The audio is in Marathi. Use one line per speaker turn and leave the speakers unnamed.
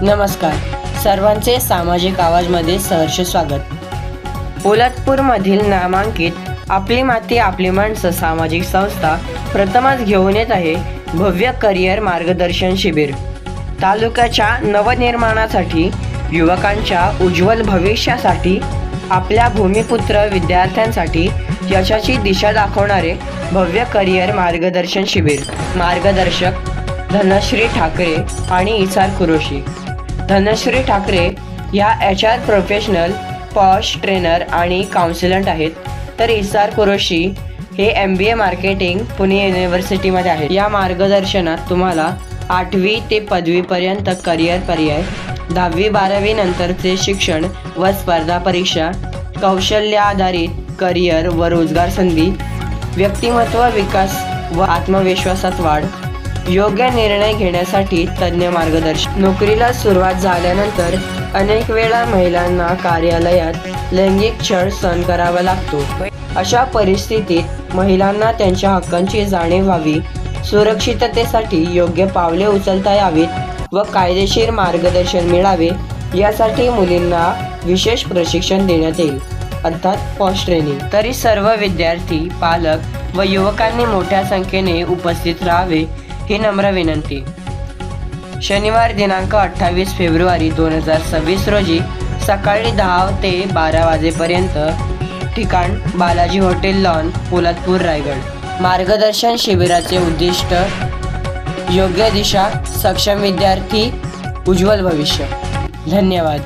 नमस्कार, सर्वांचे सामाजिक आवाजमध्ये सहर्ष स्वागत. पोलादपूरमधील नामांकित आपली माती आपली माणसं सामाजिक संस्था प्रथमच घेऊन येत आहे भव्य करिअर मार्गदर्शन शिबिर. तालुक्याच्या नवनिर्माणासाठी, युवकांच्या उज्ज्वल भविष्यासाठी, आपल्या भूमिपुत्र विद्यार्थ्यांसाठी यशाची दिशा दाखवणारे भव्य करिअर मार्गदर्शन शिबिर. मार्गदर्शक धनश्री ठाकरे आणि इसार कुरोशी. धनश्री ठाकरे ह्या HR प्रोफेशनल, पॉश ट्रेनर आणि काउन्सिलंट आहेत, तर इसार कुरोशी हे MBA मार्केटिंग पुणे युनिव्हर्सिटीमध्ये आहेत. या मार्गदर्शनात तुम्हाला 8वी ते पदवीपर्यंत करिअर पर्याय, 10वी-12वी नंतरचे शिक्षण व स्पर्धा परीक्षा, कौशल्य आधारित करिअर व रोजगार संधी, व्यक्तिमत्व विकास व आत्मविश्वासात वाढ, योग्य निर्णय घेण्यासाठी तज्ञ मार्गदर्शन. नोकरीला सुरुवात झाल्यानंतर अनेक वेळा महिलांना कार्यालयात लैंगिक छळ सहन करावा लागतो. अशा परिस्थितीत महिलांना त्यांच्या हक्कांची जाणीव व्हावी, सुरक्षिततेसाठी योग्य पावले उचलता यावीत व कायदेशीर मार्गदर्शन मिळावे यासाठी मुलींना विशेष प्रशिक्षण देण्यात येईल, अर्थात पॉश ट्रेनिंग. तरी सर्व विद्यार्थी, पालक व युवकांनी मोठ्या संख्येने उपस्थित राहावे ही नम्र विनंती. शनिवार दिनांक 28 फेब्रुवारी 2026 रोजी सकाळी 10 ते 12 वाजेपर्यंत. ठिकाण बालाजी हॉटेल लॉन, पोलादपूर, रायगड. मार्गदर्शन शिबिराचे उद्दिष्ट योग्य दिशा, सक्षम विद्यार्थी, उज्ज्वल भविष्य. धन्यवाद.